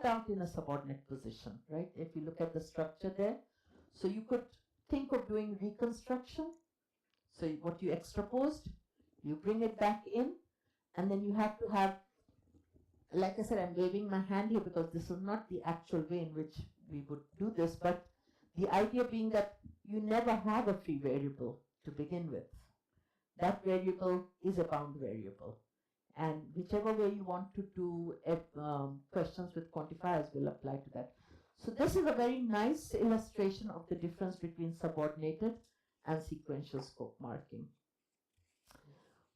out in a subordinate position, right? If you look at the structure there. So you could think of doing reconstruction. So what you extraposed, you bring it back in, and then you have to have, like I said, I'm waving my hand here because this is not the actual way in which we would do this, but the idea being that you never have a free variable to begin with. That variable is a bound variable. And whichever way you want to do questions with quantifiers will apply to that. So this is a very nice illustration of the difference between subordinated and sequential scope marking.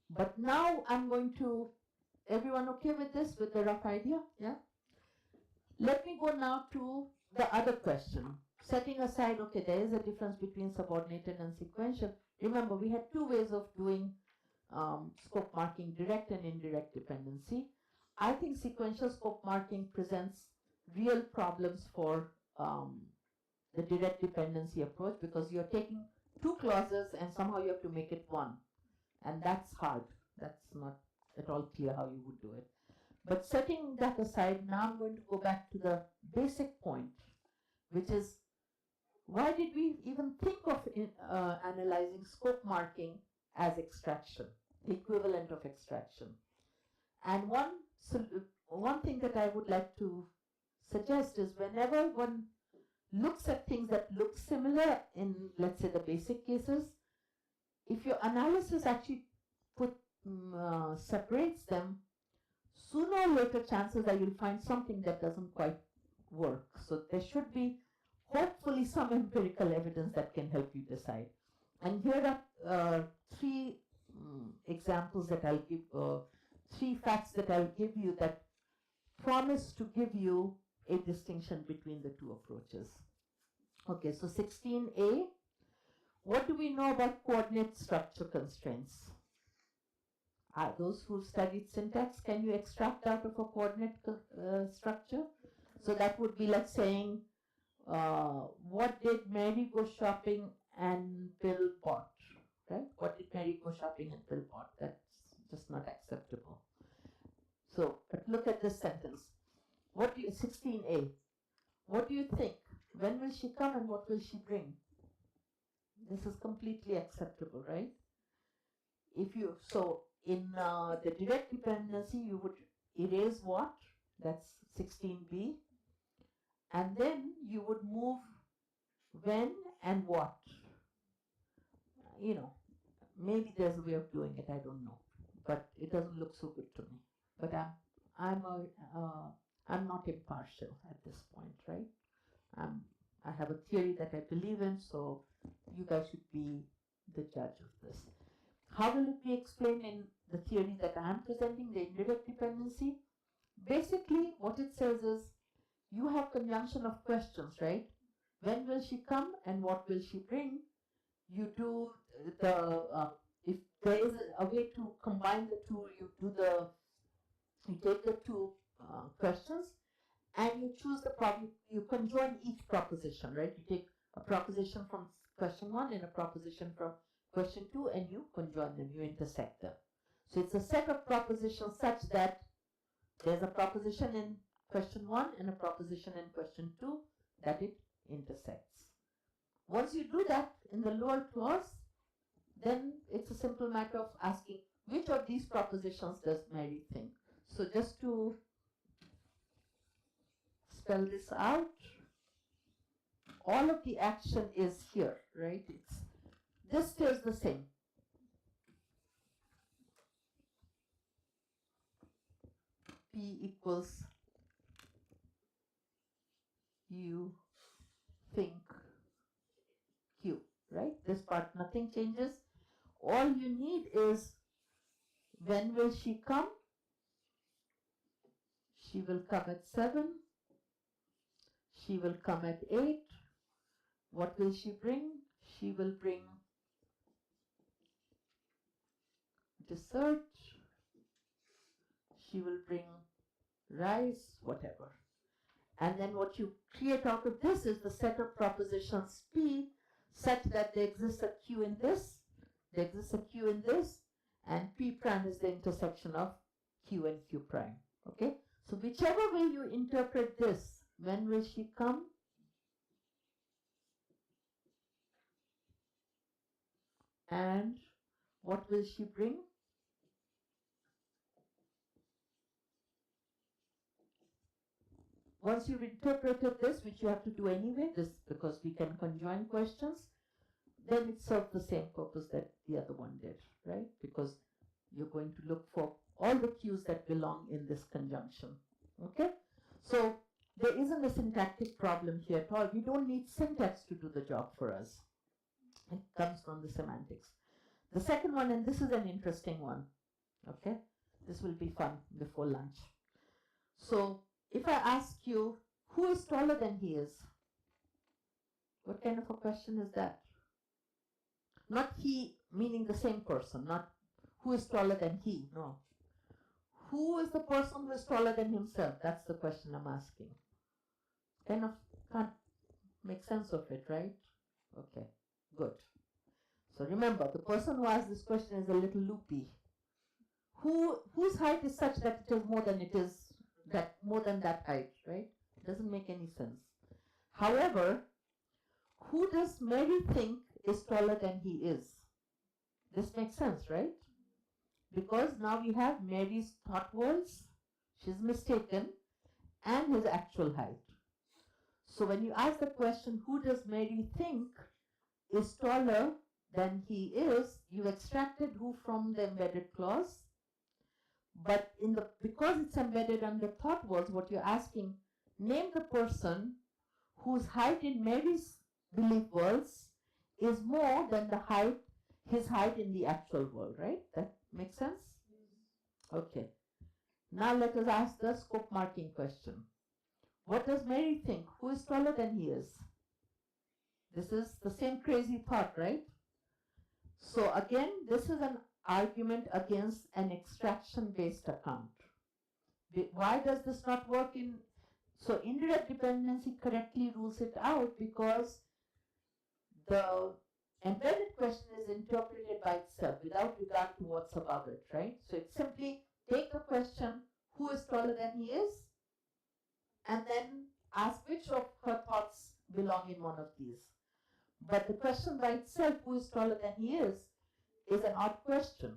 But now I'm going to, everyone okay with this, with the rough idea? Yeah? Let me go now to the other question. Setting aside, okay, there is a difference between subordinated and sequential. Remember, we had two ways of doing scope marking, direct and indirect dependency. I think sequential scope marking presents real problems for the direct dependency approach, because you're taking two clauses and somehow you have to make it one. And that's hard. That's not at all clear how you would do it. But setting that aside, now I'm going to go back to the basic point, which is, why did we even think of analyzing scope marking as extraction, the equivalent of extraction? And one thing that I would like to suggest is, whenever one looks at things that look similar in, let's say, the basic cases, if your analysis actually separates them, sooner or later chances are you'll find something that doesn't quite work. So there should be hopefully some empirical evidence that can help you decide. And here are three examples that I'll give, three facts that I'll give you that promise to give you a distinction between the two approaches. Okay, so 16a, what do we know about coordinate structure constraints? Those who studied syntax, can you extract out of a coordinate structure? So that would be like saying, what did Mary go shopping and Bill bought, right? What did Mary go shopping and Bill bought? That's just not acceptable. So, but look at this sentence. 16a, what do you think? When will she come and what will she bring? This is completely acceptable, right? So in the direct dependency, you would erase what? That's 16b. And then you would move when and what. Maybe there's a way of doing it, I don't know. But it doesn't look so good to me. But I'm not impartial at this point, right? I have a theory that I believe in, so you guys should be the judge of this. How will it be explained in the theory that I am presenting, the indirect dependency? Basically, what it says is, you have conjunction of questions, right? When will she come and what will she bring? You do if there is a way to combine the two, you take the two questions and you choose the problem, you conjoin each proposition, right? You take a proposition from question 1 and a proposition from question 2 and you conjoin them, you intersect them. So it's a set of propositions such that there's a proposition in question 1 and a proposition in question 2 that it intersects. Once you do that in the lower clause, then it's a simple matter of asking, which of these propositions does Mary think? So just to spell this out, all of the action is here, right? This stays the same. P equals you think Q, right? This part, nothing changes. All you need is, when will she come? She will come at 7. She will come at 8. What will she bring? She will bring dessert. She will bring rice, whatever. And then what you create out of this is the set of propositions P such that there exists a Q in this, there exists a Q in this, and P prime is the intersection of Q and Q prime. Okay? So whichever way you interpret this, when will she come? And what will she bring? Once you've interpreted this, which you have to do anyway, this because we can conjoin questions, then it serves the same purpose that the other one did, right? Because you're going to look for all the cues that belong in this conjunction, okay? So there isn't a syntactic problem here at all. We don't need syntax to do the job for us. It comes from the semantics. The second one, and this is an interesting one, okay? This will be fun before lunch. So if I ask you, who is taller than he is? What kind of a question is that? Not he meaning the same person, not who is taller than he, no. Who is the person who is taller than himself? That's the question I'm asking. Kind of can't make sense of it, right? Okay, good. So remember, the person who asked this question is a little loopy. Whose height is such that it is more than that height, right? It doesn't make any sense. However, who does Mary think is taller than he is? This makes sense, right? Because now we have Mary's thought worlds, she's mistaken, and his actual height. So when you ask the question, who does Mary think is taller than he is, you extracted who from the embedded clause. But because it's embedded under thought worlds, what you're asking, name the person whose height in Mary's belief worlds is more than his height in the actual world, right? That makes sense? Okay. Now let us ask the scope marking question. What does Mary think? Who is taller than he is? This is the same crazy thought, right? So again, this is an argument against an extraction-based account. Why does this not work in... So indirect dependency correctly rules it out because the embedded question is interpreted by itself without regard to what's above it, right? So it's simply take the question, who is taller than he is? And then ask which of her thoughts belong in one of these. But the question by itself, who is taller than he is an odd question.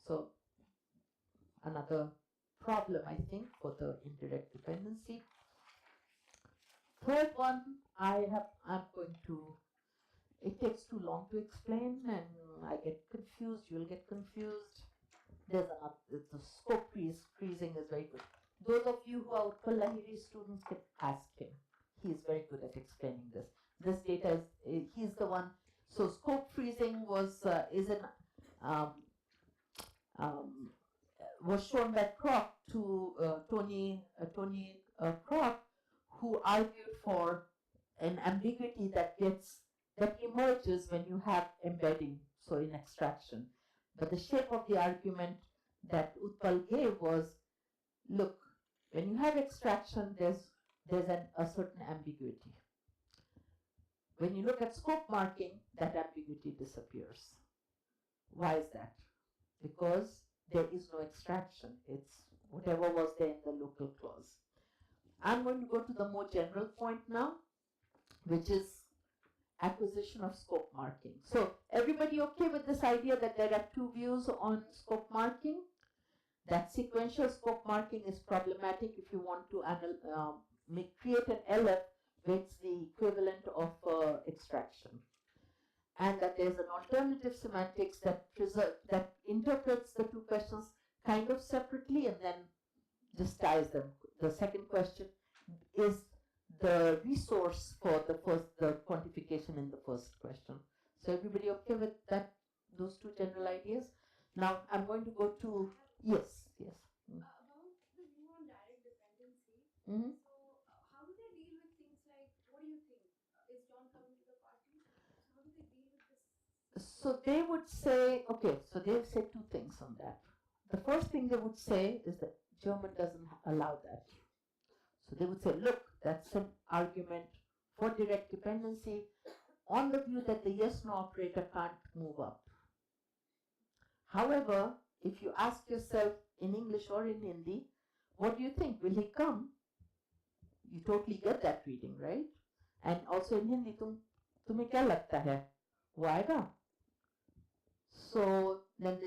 So another problem, I think, for the indirect dependency. Third one, I'm going to, it takes too long to explain and I get confused, you'll get confused. The scope freezing is very good. Those of you who are Utpal Lahiri students can ask him. He is very good at explaining this. This data is, he's the one. So scope freezing was shown by Kroc to Tony Kroc, who argued for an ambiguity that emerges when you have embedding, so in extraction. But the shape of the argument that Utpal gave was, look, when you have extraction, there's a certain ambiguity. When you look at scope marking, that ambiguity disappears. Why is that? Because there is no extraction. It's whatever was there in the local clause. I'm going to go to the more general point now, which is acquisition of scope marking. So everybody okay with this idea that there are two views on scope marking? That sequential scope marking is problematic if you want to create an LF which is the equivalent of extraction. And that there's an alternative semantics that interprets the two questions kind of separately and then just ties them. The second question is the resource for the quantification in the first question. So everybody okay with that? Those two general ideas? Now I'm going to go to yes. About the view on direct dependency. Mm-hmm. So how do they deal with things like, what do you think? Is John coming to the party? So how do they deal with this? So they would say, okay, so they've said two things on that. The first thing they would say is that German doesn't allow that. So they would say, look, that's an argument for direct dependency on the view that the yes-no operator can't move up. However, if you ask yourself in English or in Hindi, What do you think? Will he come? You totally get that reading, right? And also in Hindi, तुम्हें क्या लगता है? वो आएगा? So then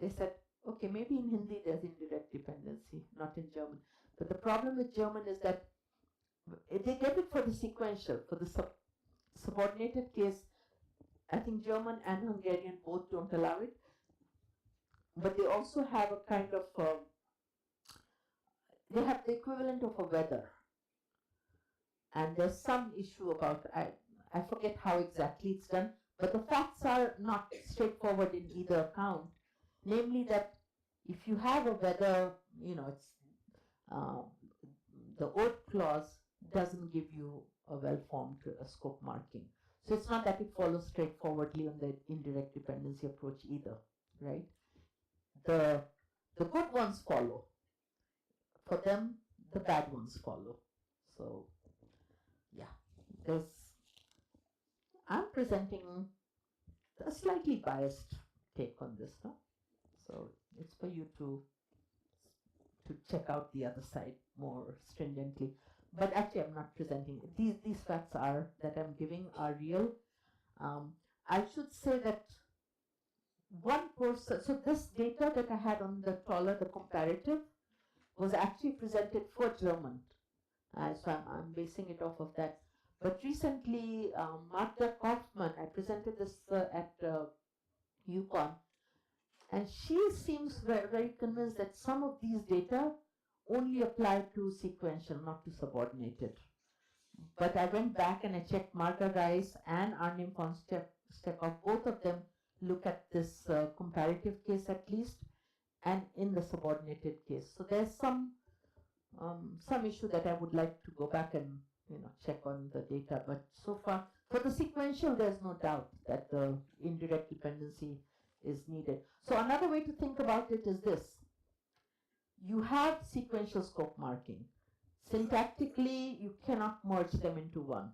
they said, okay, maybe in Hindi there's indirect dependency, not in German. But the problem with German is that they get it for the sequential, for the subordinated case. I think German and Hungarian both don't allow it, but they also have a kind of they have the equivalent of a weather, and there's some issue about I forget how exactly it's done, but the facts are not straightforward in either account. Namely, that if you have a weather, it's the oath clause doesn't give you a well-formed scope marking. So it's not that it follows straightforwardly on the indirect dependency approach either, right? The good ones follow. For them, the bad ones follow. So, yeah, I'm presenting a slightly biased take on this, no? So it's for you to check out the other side more stringently. But actually, I'm not presenting it. These facts that I'm giving are real. I should say that one person, so this data that I had on the taller, the comparative, was actually presented for German. So I'm basing it off of that. But recently, Magda Kaufmann, I presented this at UConn, and she seems very, very convinced that some of these data only apply to sequential, not to subordinated. But I went back and I checked Marga Rice and Arnim von Stekov. Both of them look at this comparative case at least, and in the subordinated case. So there's some issue that I would like to go back and check on the data. But so far, for the sequential, there's no doubt that the indirect dependency is needed. So another way to think about it is this. You have sequential scope marking. Syntactically, you cannot merge them into one,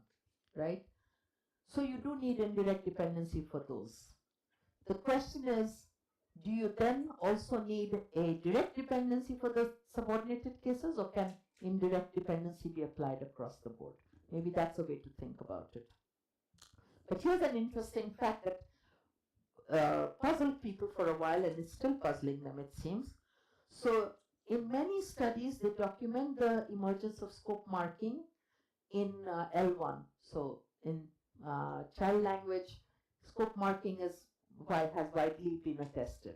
right? So you do need indirect dependency for those. The question is, do you then also need a direct dependency for the subordinated cases, or can indirect dependency be applied across the board? Maybe that's a way to think about it. But here's an interesting fact that puzzled people for a while, and it's still puzzling them, it seems. So in many studies, they document the emergence of scope marking in L1. So in child language, scope marking has widely been attested.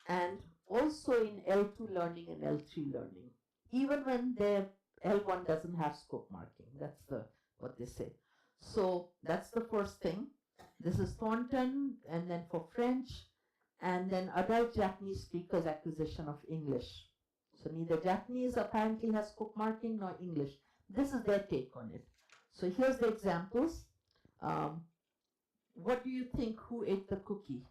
And also in L2 learning and L3 learning, even when the L1 doesn't have scope marking. That's what they say. So that's the first thing. This is Thornton, and then for French, and then adult Japanese speakers acquisition of English. So neither Japanese apparently has scope marking nor English. This is their take on it. So here's the examples. What do you think, who ate the cookie?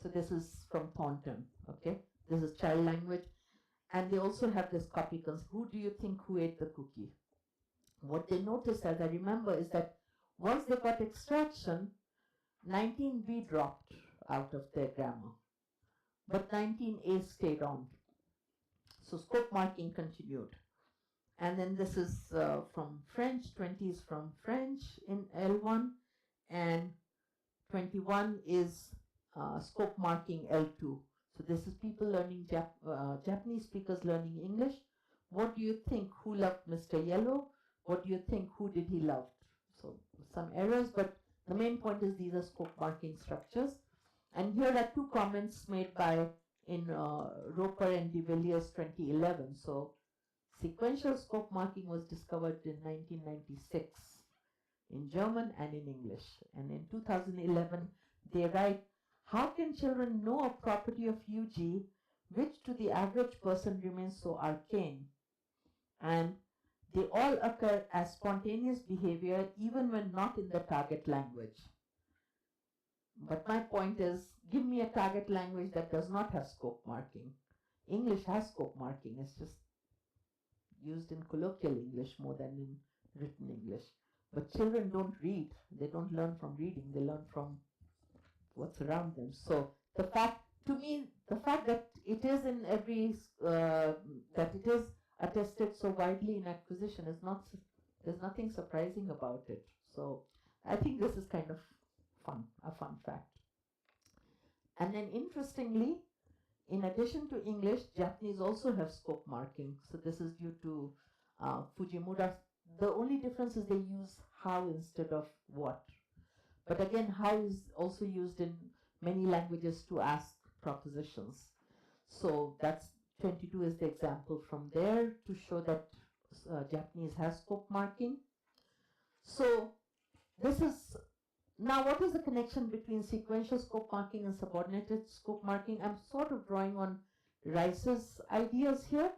So this is from Thornton, okay? This is child language. And they also have this copy, who do you think who ate the cookie? What they noticed, as I remember, is that once they got extraction, 19B dropped out of their grammar, but 19A stayed on. So scope marking continued. And then this is from French, 20 is from French in L1, and 21 is scope marking L2. So this is people learning Japanese speakers learning English. What do you think? Who loved Mr. Yellow? What do you think? Who did he love? So some errors, but the main point is these are scope marking structures. And here are two comments made in Roper and de Villiers 2011. So sequential scope marking was discovered in 1996 in German and in English. And in 2011, they write, how can children know a property of UG which to the average person remains so arcane? And they all occur as spontaneous behavior even when not in the target language. But my point is, give me a target language that does not have scope marking. English has scope marking. It's just used in colloquial English more than in written English. But children don't read. They don't learn from reading. They learn from what's around them. So the fact to me, the fact that it is in every, that it is attested so widely in acquisition is not, there's nothing surprising about it. So I think this is kind of fun, a fun fact. And then interestingly, in addition to English, Japanese also have scope marking. So this is due to Fujimura. The only difference is they use how instead of what. But again, how is also used in many languages to ask propositions. So that's 22 is the example from there to show that Japanese has scope marking. So this is, now what is the connection between sequential scope marking and subordinated scope marking? I'm sort of drawing on Rice's ideas here.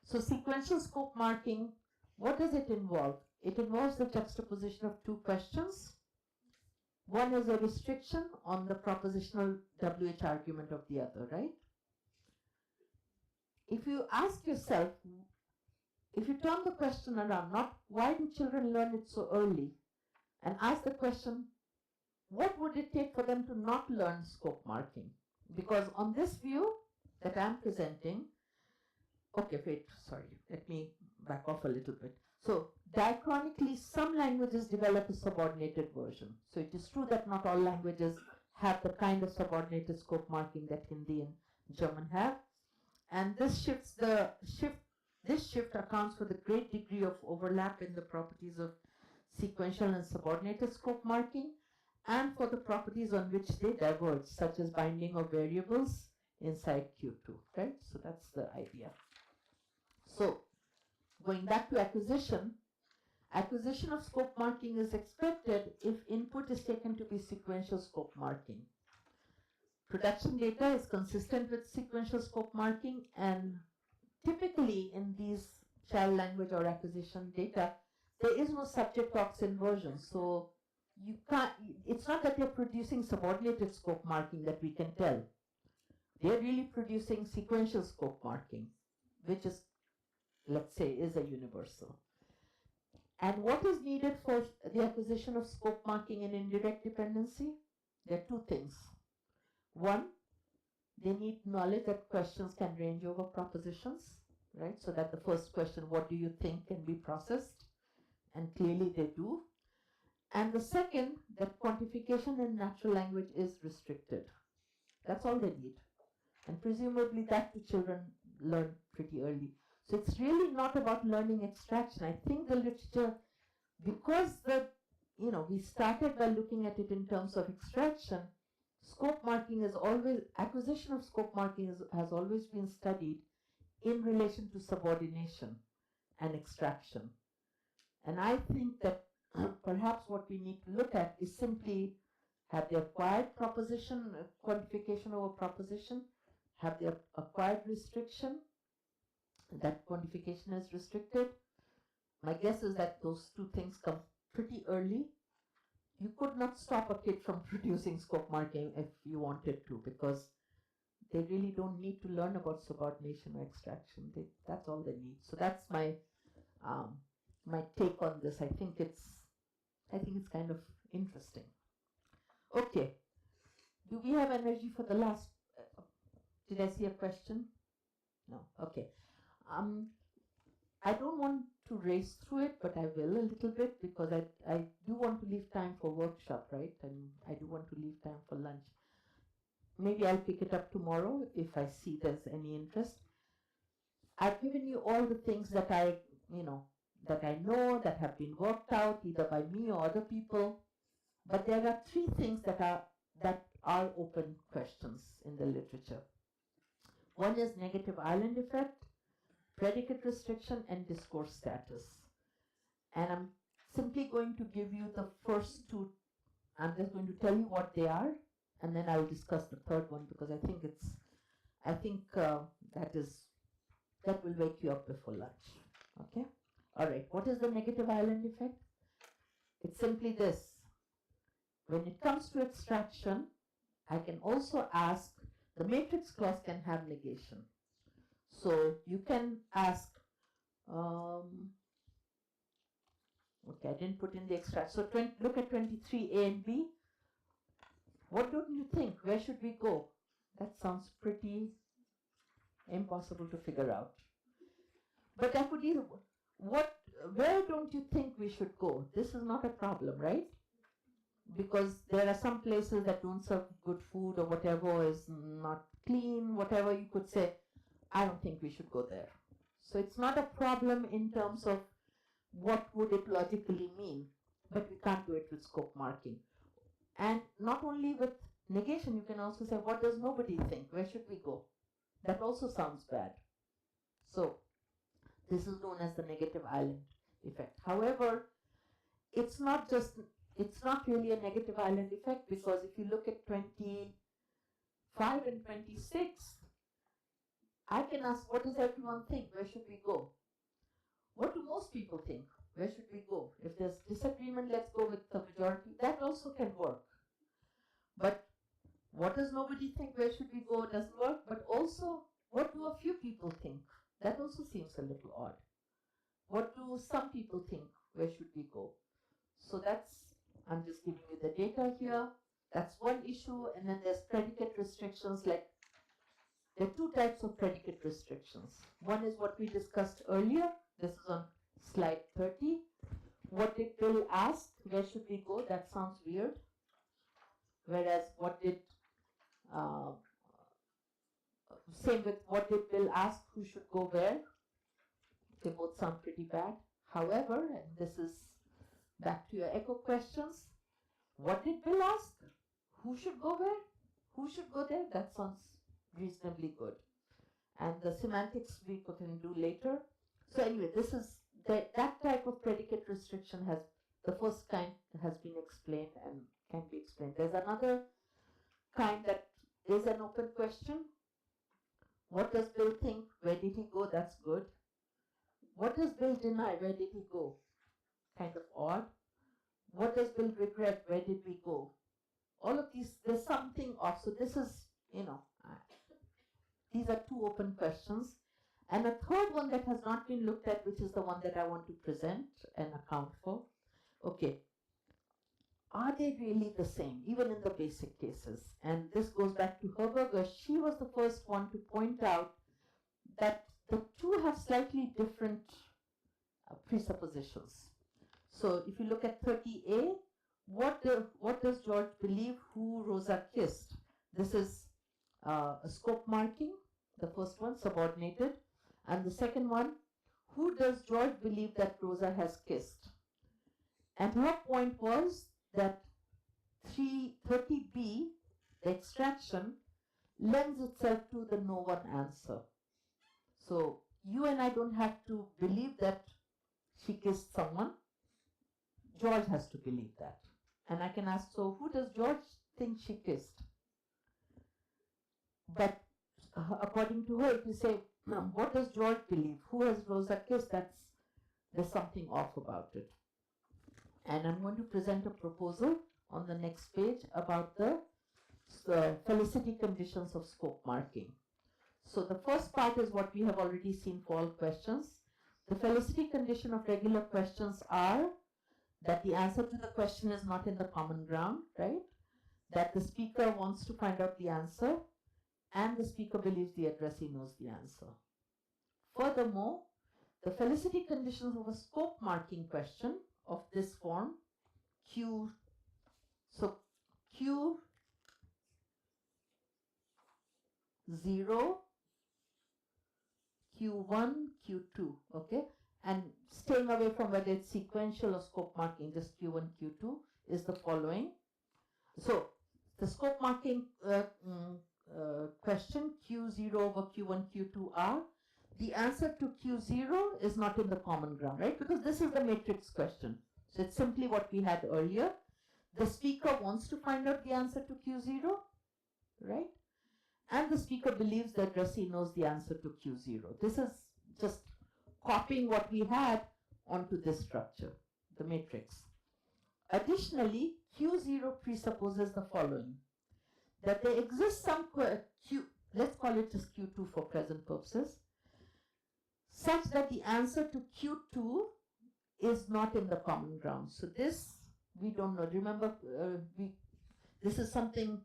So sequential scope marking, what does it involve? It involves the juxtaposition of two questions. One is a restriction on the propositional WH argument of the other, right? If you ask yourself, if you turn the question around, not why do children learn it so early, and ask the question, what would it take for them to not learn scope marking? Because on this view that I'm presenting, okay, wait, sorry, let me back off a little bit. So diachronically, some languages develop a subordinated version. So it is true that not all languages have the kind of subordinated scope marking that Hindi and German have. And this shift accounts for the great degree of overlap in the properties of sequential and subordinated scope marking, and for the properties on which they diverge, such as binding of variables inside Q2, right? So that's the idea. So going back to acquisition of scope marking is expected if input is taken to be sequential scope marking. Production data is consistent with sequential scope marking, and typically in these child language or acquisition data, there is no subject-ox inversion. So you can't, it's not that they're producing subordinated scope marking that we can tell. They're really producing sequential scope marking, which is, let's say, is a universal. And what is needed for the acquisition of scope marking in indirect dependency? There are two things. One, they need knowledge that questions can range over propositions, right? So that the first question, what do you think, can be processed, and clearly they do. And the second, that quantification in natural language is restricted. That's all they need. And presumably that the children learn pretty early. So it's really not about learning extraction. I think the literature, because we started by looking at it in terms of extraction, scope marking is always, acquisition of scope marking has always been studied in relation to subordination and extraction. And I think that perhaps what we need to look at is simply, have they acquired proposition, quantification over proposition? Have they acquired restriction? That quantification is restricted. My guess is that those two things come pretty early. You could not stop a kid from producing scope marking if you wanted to, because they really don't need to learn about subordination or extraction. That's all they need. So that's my my take on this. I think it's kind of interesting. Okay. Do we have energy for the last? Did I see a question? No. Okay. I don't want to race through it, but I will a little bit, because I do want to leave time for workshop, right? And I do want to leave time for lunch. Maybe I'll pick it up tomorrow if I see there's any interest. I've given you all the things that I know, that have been worked out either by me or other people. But there are three things that are open questions in the literature. One is negative island effect, predicate restriction, and discourse status. And I'm simply going to give you the first two. I'm just going to tell you what they are, and then I'll discuss the third one, because I think that will wake you up before lunch. Okay? All right. What is the negative island effect? It's simply this. When it comes to extraction, I can also ask, the matrix clause can have negation. So you can ask, okay, I didn't put in the extract. So look at 23A and B. What don't you think? Where should we go? That sounds pretty impossible to figure out. But Afrodite, what, where don't you think we should go? This is not a problem, right? Because there are some places that don't serve good food or whatever is not clean, whatever you could say. I don't think we should go there. So it's not a problem in terms of what would it logically mean, but we can't do it with scope marking. And not only with negation, you can also say, what does nobody think? Where should we go? That also sounds bad. So this is known as the negative island effect. However, it's not really a negative island effect, because if you look at 25 and 26, I can ask, what does everyone think? Where should we go? What do most people think? Where should we go? If there's disagreement, let's go with the majority. That also can work. But what does nobody think? Where should we go? Doesn't work. But also, what do a few people think? That also seems a little odd. What do some people think? Where should we go? So I'm just giving you the data here. That's one issue. And then there's predicate restrictions. Like, there are two types of predicate restrictions. One is what we discussed earlier. This is on slide 30. What did Bill ask? Where should we go? That sounds weird. Whereas same with what did Bill ask? Who should go where? They both sound pretty bad. However, and this is back to your echo questions. What did Bill ask? Who should go where? Who should go there? That sounds reasonably good. And the semantics we can do later. So anyway, this is that type of predicate restriction the first kind has been explained and can be explained. There's another kind that is an open question. What does Bill think? Where did he go? That's good. What does Bill deny? Where did he go? Kind of odd. What does Bill regret? Where did we go? All of these, there's something off. So this is, these are two open questions. And a third one that has not been looked at, which is the one that I want to present and account for. Okay. Are they really the same, even in the basic cases? And this goes back to Herberger. She was the first one to point out that the two have slightly different presuppositions. So if you look at 30A, what does George believe who Rosa kissed? This is a scope marking, the first one, subordinated. And the second one, who does George believe that Rosa has kissed? And her point was that 30B, the extraction, lends itself to the no one answer. So you and I don't have to believe that she kissed someone. George has to believe that. And I can ask, so who does George think she kissed? But according to her, if you say, what does George believe? Who has Rosa kissed? There's something off about it. And I'm going to present a proposal on the next page about the felicity conditions of scope marking. So the first part is what we have already seen for all questions. The felicity condition of regular questions are that the answer to the question is not in the common ground, right? That the speaker wants to find out the answer, and the speaker believes the addressee knows the answer. Furthermore, the felicity conditions of a scope marking question of this form, Q0, Q1, Q2, okay? And staying away from whether it's sequential or scope marking, just Q1, Q2 is the following. So the scope marking question, Q0 over Q1, Q2 are, the answer to Q0 is not in the common ground, right? Because this is the matrix question. So it's simply what we had earlier. The speaker wants to find out the answer to Q0, right? And the speaker believes the addressee knows the answer to Q0. This is just copying what we had onto this structure, the matrix. Additionally, Q0 presupposes the following, that there exists some let's call it just Q2 for present purposes, such that the answer to Q2 is not in the common ground. So this, we don't know. Remember, this is something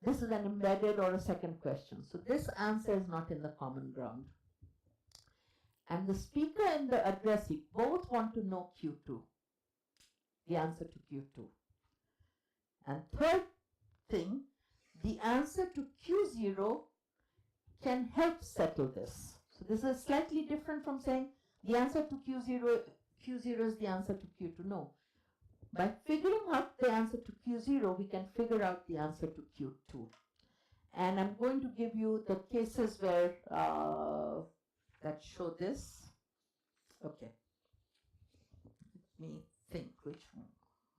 this is an embedded or a second question. So this answer is not in the common ground. And the speaker and the addressee both want to know Q2, the answer to Q2. And third thing, the answer to Q0 can help settle this. So this is slightly different from saying the answer to Q0 is the answer to Q2. No. By figuring out the answer to Q0, we can figure out the answer to Q2. And I'm going to give you the cases where that show this. Okay. Let me think which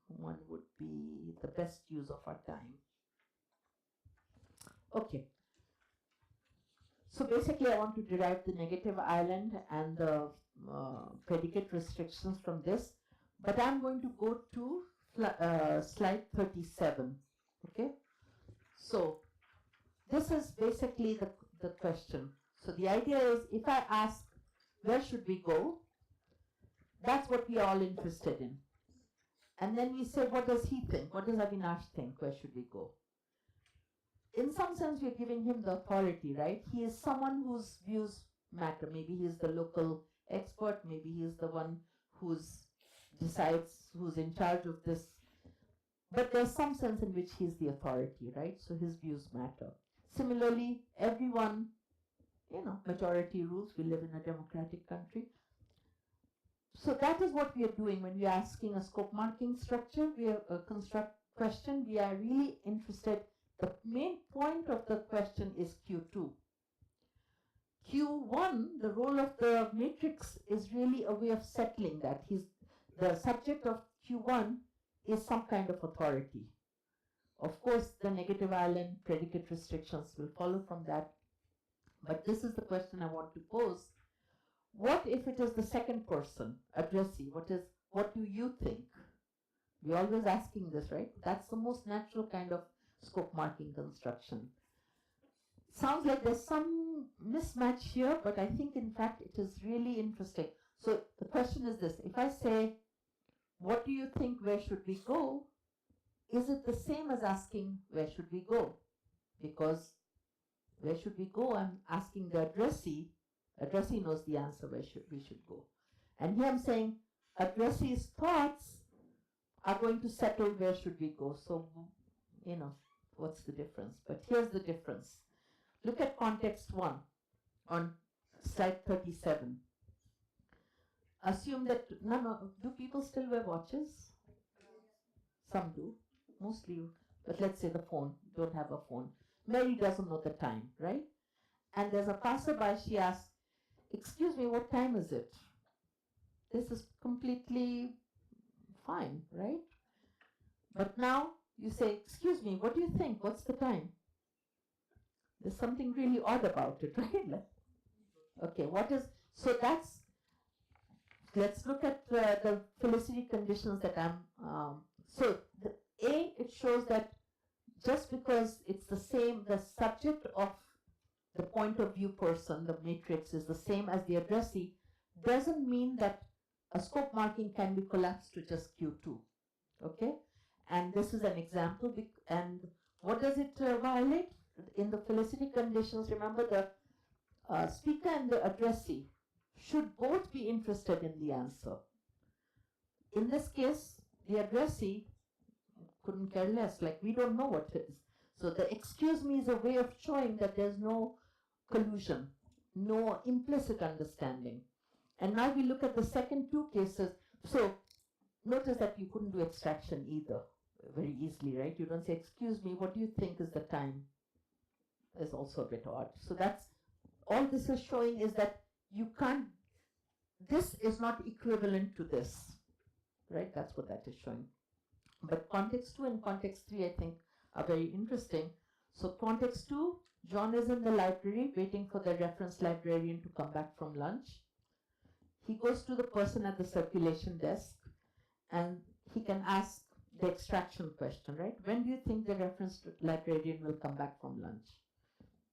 one would be the best use of our time. Okay. So basically, I want to derive the negative island and the predicate restrictions from this, but I'm going to go to slide 37. Okay. So this is basically the question. So the idea is, if I ask, where should we go? That's what we are all interested in. And then we say, what does he think? What does Avinash think? Where should we go? In some sense, we're giving him the authority, right? He is someone whose views matter. Maybe he's the local expert. Maybe he's the one who's decides, who's in charge of this. But there's some sense in which he's the authority, right? So his views matter. Similarly, everyone, majority rules. We live in a democratic country. So that is what we are doing when we are asking a scope marking structure. We are a construct question. We are really interested. The main point of the question is Q2. Q1, the role of the matrix is really a way of settling that. The subject of Q1 is some kind of authority. Of course, the negative island predicate restrictions will follow from that. But this is the question I want to pose. What if it is the second person, addressee? What do you think? We're always asking this, right? That's the most natural kind of scope marking construction. Sounds like there's some mismatch here, but I think in fact it is really interesting. So the question is this: if I say, what do you think, where should we go? Is it the same as asking, where should we go? Because where should we go? I'm asking the addressee. Addressee knows the answer, where we should go. And here I'm saying addressee's thoughts are going to settle where should we go. So, what's the difference? But here's the difference. Look at context 1 on slide 37. Assume that, do people still wear watches? Some do, mostly, but let's say the phone, don't have a phone. Mary doesn't know the time, right? And there's a passerby, she asks, excuse me, what time is it? This is completely fine, right? But now you say, excuse me, what do you think? What's the time? There's something really odd about it, right? Okay, let's look at the felicity conditions that it shows that just because it's the same, the subject of the point of view person, the matrix, is the same as the addressee, doesn't mean that a scope marking can be collapsed to just Q2. Okay? And this is an example. And what does it violate? In the felicity conditions, remember the speaker and the addressee should both be interested in the answer. In this case, the addressee couldn't care less, like we don't know what it is. So the excuse me is a way of showing that there's no collusion, no implicit understanding. And now we look at the second two cases. So notice that you couldn't do extraction either very easily, right? You don't say, excuse me, what do you think is the time? Is also a bit odd. So that's all this is showing, is that you can't, this is not equivalent to this, right? That's what that is showing. But context 2 and context 3, I think, are very interesting. So context 2, John is in the library waiting for the reference librarian to come back from lunch. He goes to the person at the circulation desk and he can ask the extraction question, right? When do you think the reference librarian will come back from lunch?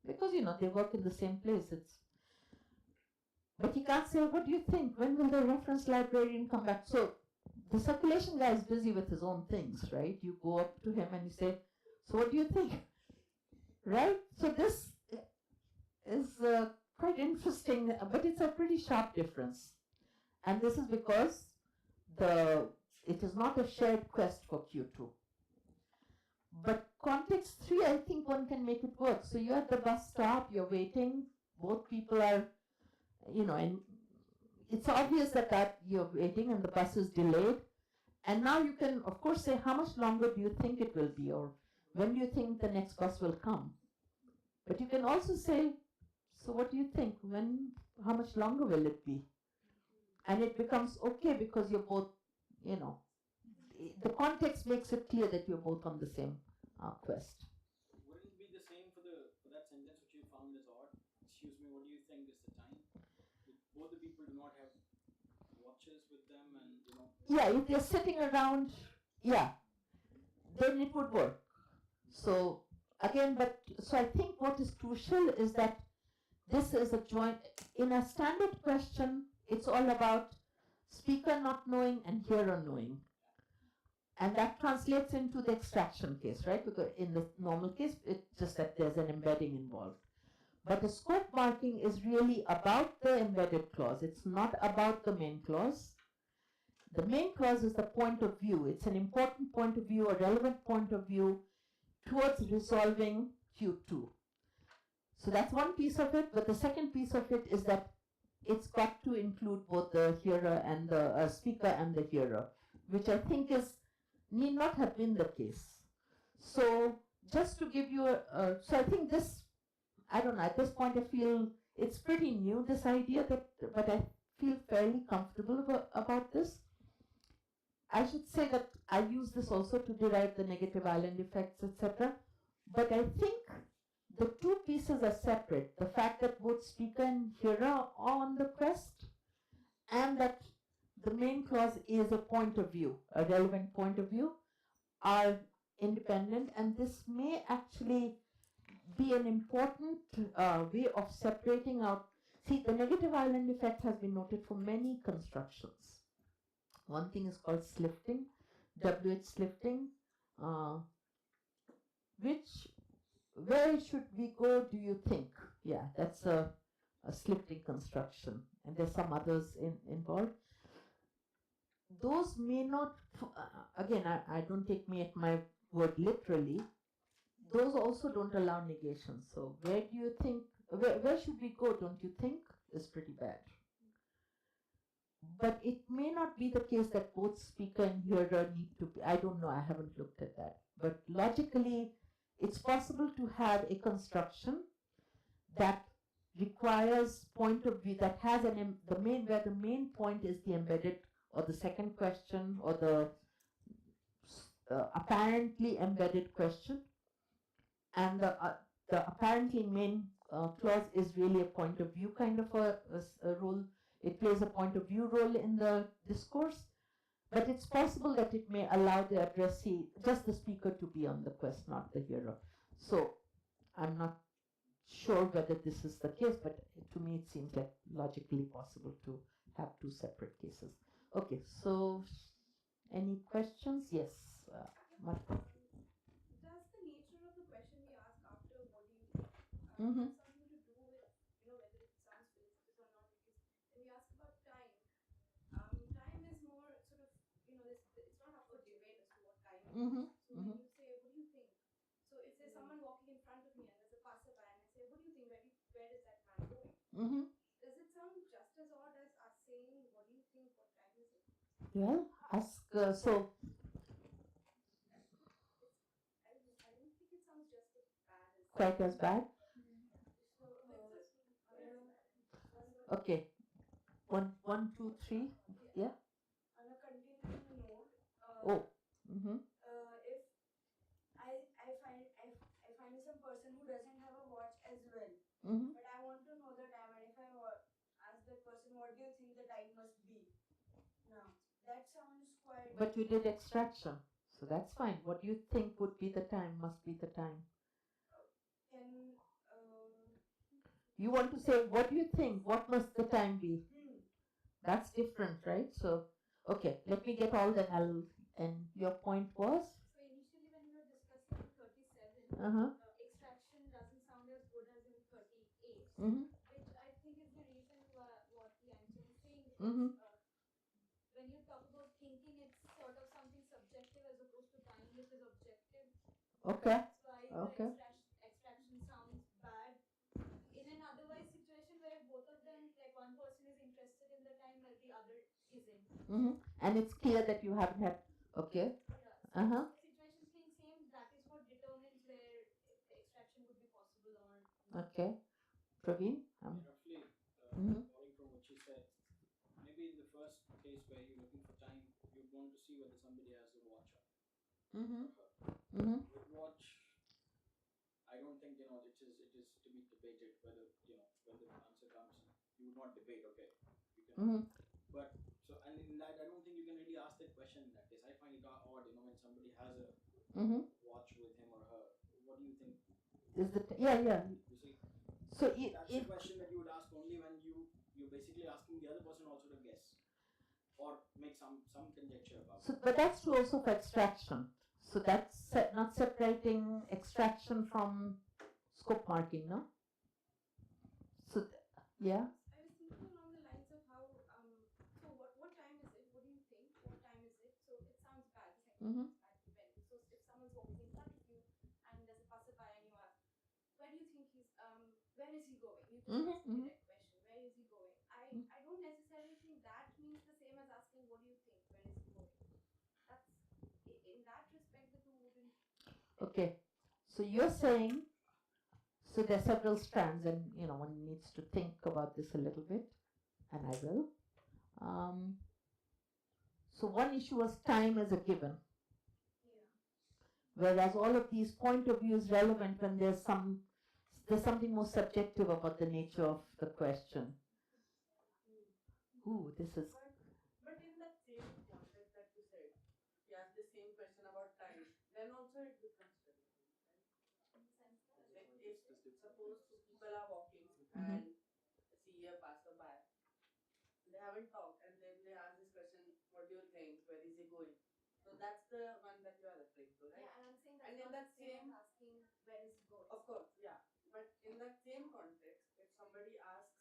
Because, they work in the same place. But he can't say, what do you think? When will the reference librarian come back? So the circulation guy is busy with his own things, right? You go up to him and you say, so what do you think? right? So this is quite interesting, but it's a pretty sharp difference. And this is because the it is not a shared quest for Q2. But context 3, I think one can make it work. So you're at the bus stop, you're waiting, both people are, and it's obvious that you're waiting and the bus is delayed. And now you can, of course, say how much longer do you think it will be, or when do you think the next bus will come? But you can also say, so what do you think? How much longer will it be? And it becomes okay because you're both, the context makes it clear that you're both on the same quest. Wouldn't it be the same for that sentence which you found as odd? Excuse me, what do you think is the time? If both the people do not have watches with them, and Yeah, if they're sitting around, yeah, then it would work. So again, so I think what is crucial is that this is a joint. In a standard question, it's all about speaker not knowing and hearer knowing. And that translates into the extraction case, right? Because in the normal case, it's just that there's an embedding involved. But the scope marking is really about the embedded clause. It's not about the main clause. The main clause is the point of view. It's an important point of view, a relevant point of view towards resolving Q2. So that's one piece of it, but the second piece of it is that it's got to include both the hearer and the speaker and the hearer, which I think need not have been the case. So just to give you so I think this, I don't know, at this point I feel it's pretty new, this idea, but I feel fairly comfortable about this. I should say that I use this also to derive the negative island effects, etc. But I think the two pieces are separate. The fact that both speaker and hearer are on the quest, and that the main clause is a point of view, a relevant point of view, are independent, and this may actually be an important way of separating out. See, the negative island effect has been noted for many constructions. One thing is called slifting, WH slifting, where should we go, do you think? Yeah, that's a slifting construction, and there's some others involved. Those may not, again, I don't take me at my word literally, those also don't allow negation. So where do you think, where should we go, don't you think, is pretty bad. But it may not be the case that both speaker and hearer need to be, I don't know, I haven't looked at that. But logically, it's possible to have a construction that requires point of view, that has where the main point is the embedded, or the second question, or the apparently embedded question, and the apparently main clause is really a point of view kind of a role. It plays a point of view role in the discourse, but it's possible that it may allow the addressee, just the speaker, to be on the quest, not the hearer. So I'm not sure whether this is the case, but to me it seems like logically possible to have two separate cases. Okay, so any questions? Yes, Martha. Does the nature of the question we ask after what do you think Mm-hmm. have something to do with whether it sounds felicitous or not? Because when we ask about time, time is more sort of it's not up for debate as to what time it is. Mm-hmm. So when you say what do you think, so if there's someone walking in front of me and there's a passerby and I say what do you think, where is that man going? Mm-hmm. Does it sound just as odd as us saying what do you think, what time is it? Well, ask so. I don't think it sounds just as bad as Quite as bad. so. Okay, 1, 1, 2, 3. Yeah. On a continuing note, Oh. Mm-hmm. if I find some person who doesn't have a watch as well, Mm-hmm. but I want to know the time, and if I ask that person, what do you think the time must be? Now that sounds quite. But you did extraction, so that's fine. What do you think would be the time? Must be the time. Can You want to say, what do you think? What must the time be? That's different, right? So, okay, let me get all the and your point was? So initially when we were discussing 37, Uh-huh. extraction Mm-hmm. which I think is the reason what the answer is saying, Mm-hmm. because when you talk about thinking, it's sort of something subjective as opposed to time, which is objective. Okay. That's why the Okay. extraction sounds bad. In an otherwise situation where both of them, like one person is interested in the time while the other isn't. Mm-hmm. And it's clear that you haven't had. Okay. Yeah, so Uh-huh. situations being same, that is what determines where extraction would be possible or Okay. Praveen. Roughly, Mm-hmm. according from what she said, maybe in the first case where you're looking for time, you'd want to see whether somebody has a watch on Mm-hmm. or her. Mm-hmm. With watch, I don't think it is to be debated whether when the answer comes, you would not debate. Okay, you cannot. Mm-hmm. But so and in that, I don't think you can really ask that question in that case. I find it odd, when somebody has a Mm-hmm. watch with him or her. What do you think? Is the yeah, yeah. You see, So that's a question that you would ask only when you're basically asking the other person also to guess or make some conjecture about so it. but that's true also for extraction. So that's not separating extraction from scope marking, no? So yeah. I was thinking along the lines of how so what time is it? What do you think? What time is it? So it sounds bad. The second one Mm-hmm. is bad depending. So if someone's walking in front of you and there's a passerby and you ask, where do you think where is he going? You just ask a Mm-hmm. direct question. Where is he going? I don't necessarily think that means the same as asking what do you think? Where is he going? That's in that respect the two wouldn't. Okay. So you're saying, so there are several strands, and one needs to think about this a little bit, and I will. Um, so one issue was time as a given, Yeah. whereas all of these point of view is relevant when there's something more subjective about the nature of the question. Ooh, this is. But in that same context that you said, you ask the same question about time, then also it becomes relevant, right? In the sense that. Like if suppose two people are walking Mm-hmm. and see a passerby, they haven't talked, and then they ask this question, "What do you think? Where is he going?" So that's the one that you are referring to, right? Yeah, and I'm saying that's And in not that the same same, as asking where is he going. of course, yeah. But in that same context, if somebody asks,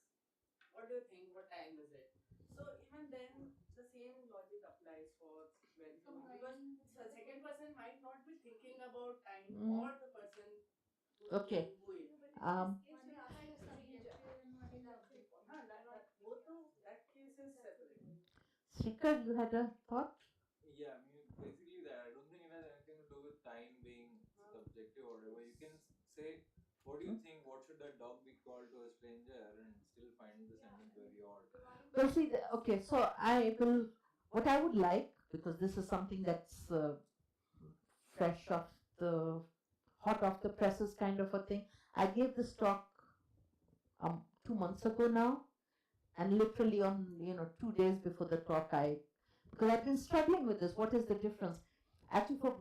"What do you think? What time is it?" So even then, the same logic applies for where is he going, because the second person might not be thinking about time, or the person who's Okay. being who is. No, but in this case, One you're is asking a stranger. subjective and one is That's the objective. point. Huh, You're not. that both of that case is That's the separate. point. Srikar, you had a thought? Yeah, I mean, basically that. I don't think it has anything to do with time being subjective or whatever. You can say, what do you think? What should that dog be called to a stranger, and still find the sentence very odd. Well, see, okay, so what I would like, because this is something that's fresh off the, hot off the presses kind of a thing. I gave this talk 2 months ago now, and literally on 2 days before the talk, because I've been struggling with this. What is the difference? Actually, for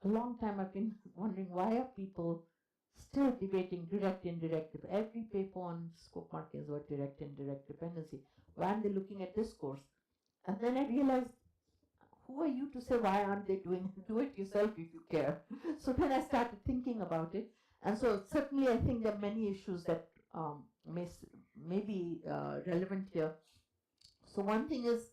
a long time, I've been wondering why are people still debating direct, indirect. Every paper on scope marking is about direct, indirect dependency. Why aren't they looking at discourse? And then I realized, who are you to say why aren't they doing it? Do it yourself if you care. So then I started thinking about it, and so certainly I think there are many issues that may be relevant here. So one thing is,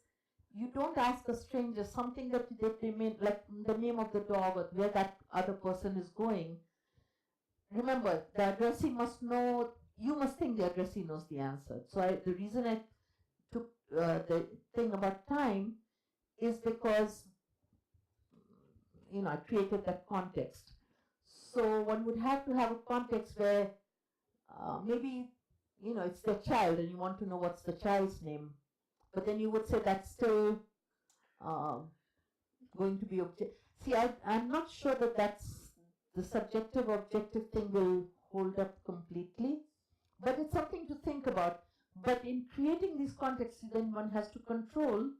you don't ask a stranger something that they may, like the name of the dog or where that other person is going. Remember, the addressee must know. You must think the addressee knows the answer. So the reason I took the thing about time is because I created that context. So one would have to have a context where maybe it's their child and you want to know what's the child's name, but then you would say that's still going to be See, I'm not sure that that's the subjective objective thing will hold up completely, but it's something to think about. But in creating these contexts, then one has to control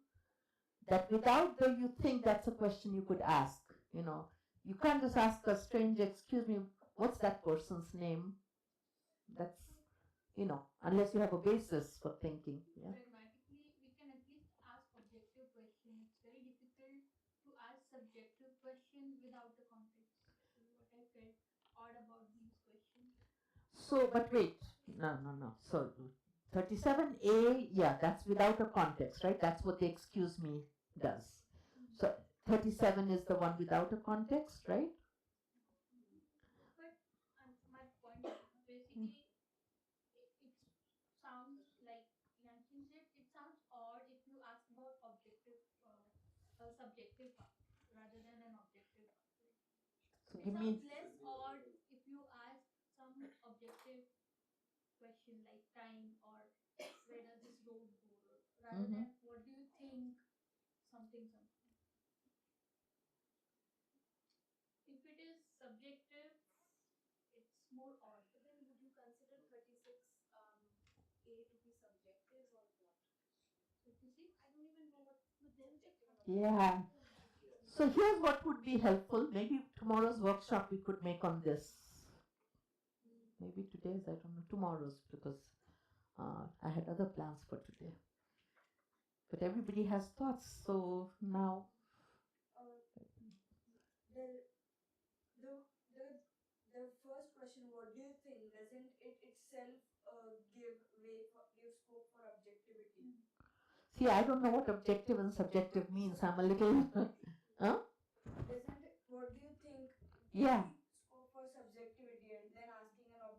that without the you think that's a question you could ask. You can't just ask a stranger, excuse me, what's that person's name? That's, unless you have a basis for thinking. Yeah. Pragmatically, we can at least ask objective question. It's very difficult to ask subjective question without the context. This is what I felt odd about these questions. So, but wait, No. So 37A, yeah, that's without a context, right? That's what the excuse me does. So 37 is the one without a context, right? But my point is basically it sounds like Yanshin said it sounds odd if you ask about objective subjective part rather than an objective part. Right? So It give sounds me, less odd if you ask some objective question like time or where does this road go rather Mhm. than what do you think something. If it is subjective, it's more odd. But then would you consider 36 A to be subjective or what? 36. I don't even know what But there is a subjective and yeah. objective is. So here's what would be helpful. Maybe tomorrow's workshop we could make on this. Maybe today's, I don't know, tomorrow's, because I had other plans for today. But everybody has thoughts, so now. The the the the first question, what do you think, doesn't it itself give scope for objectivity? See, I don't know what objective and subjective means. I'm a little. Huh? Doesn't it, what do you think, Yeah. give scope for subjectivity, and then asking a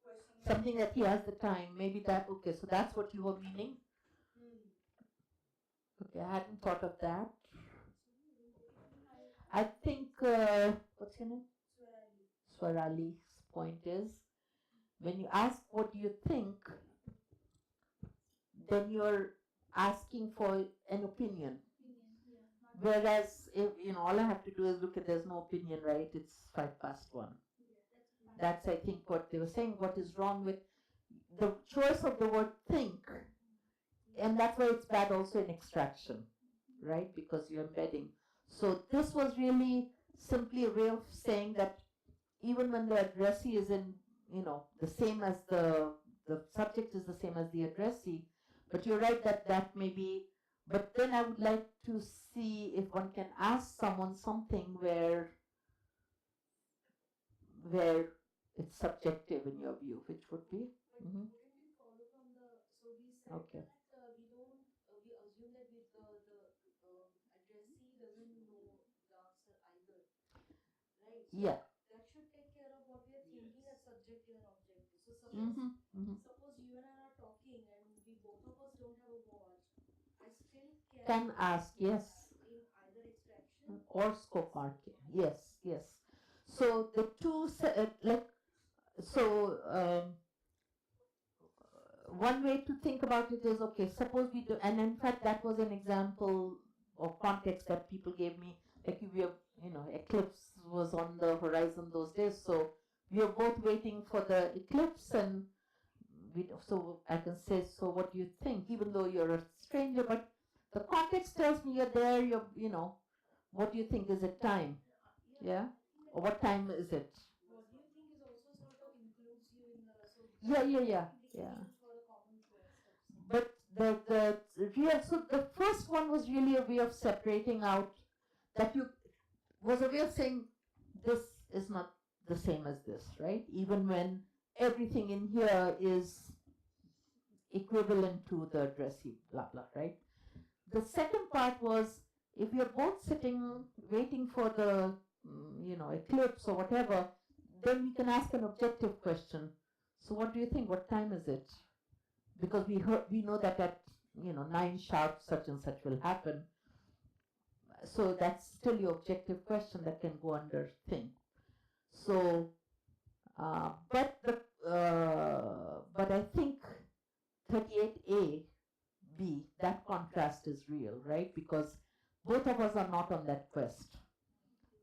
question like Something that he has the time. Maybe that. Okay, so that's what you were meaning. Okay, I hadn't thought of that. I think. What's your name? Swarali's point is, when you ask what do you think, then you're asking for an opinion. Whereas, if all I have to do is look at, there's no opinion, right? It's 1:05. That's, I think, what they were saying. What is wrong with the choice of the word think, and that's why it's bad also in extraction, right? Because you're embedding. So this was really simply a way of saying that even when the addressee is in, the same as the subject is the same as the addressee, but you're right that may be. But then I would like to see if one can ask someone something where it's subjective in your view, which would be. But wouldn't we follow from the, so we said Okay. that we don't, we assume that the addressee doesn't know the answer either, right? So Yeah. that should take care of what we are thinking as subjective and objective. So suppose suppose you and I are talking and we both of us don't have a watch, I still Can ask, yes. in either extraction Or scope marking. Yes. So the two, one way to think about it is, okay, suppose we do, and in fact that was an example or context that people gave me, like if we have, eclipse was on the horizon those days, so we are both waiting for the eclipse, and so I can say, so what do you think, even though you're a stranger, but the context tells me you're there, what do you think, is it time? Yeah? Or what time is it? what do you think is also sort of includes you in the, so Yeah. indications for a common quest of something. But the real, so the first one was really a way of separating out, that was a way of saying this is not the same as this, right? Even when everything in here is equivalent to the addressee, blah blah, right? The second part was, if you're both sitting waiting for the eclipse or whatever, then we can ask an objective question. So what do you think? What time is it? Because we know that at 9 sharp such and such will happen. So that's still your objective question that can go under thing. So, but I think 38A B, that contrast is real, right? Because both of us are not on that quest.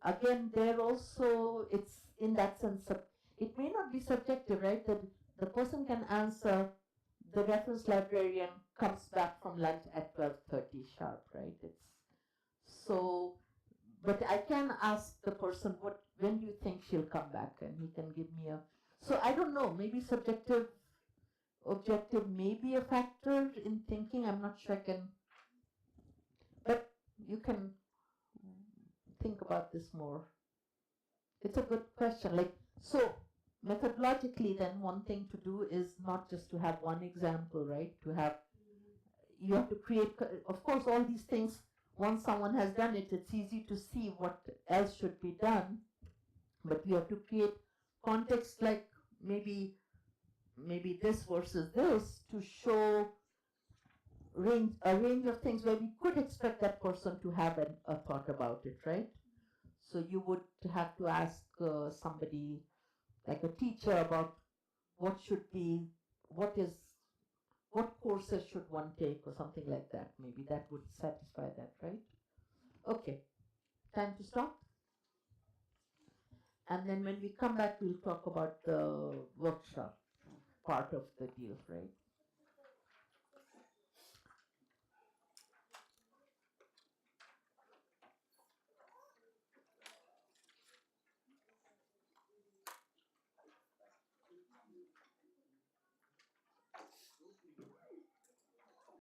Again, there also, it's in that sense, it may not be subjective, right? That the person can answer, the reference librarian comes back from lunch at 12:30 sharp, right? It's so, but I can ask the person, when do you think she'll come back? And he can give me so I don't know, maybe subjective, objective may be a factor in thinking. I'm not sure I can, but you can think about this more. It's a good question. Like, so methodologically, then one thing to do is not just to have one example, right? You have to create, of course, all these things. Once someone has done it, it's easy to see what else should be done. But we have to create context, like maybe this versus this, to show a range of things where we could expect that person to have a thought about it, right? So you would have to ask somebody like a teacher about what should be, what courses should one take, or something like that. Maybe that would satisfy that, right? Okay, time to stop. And then when we come back, we'll talk about the workshop part of the deal, right?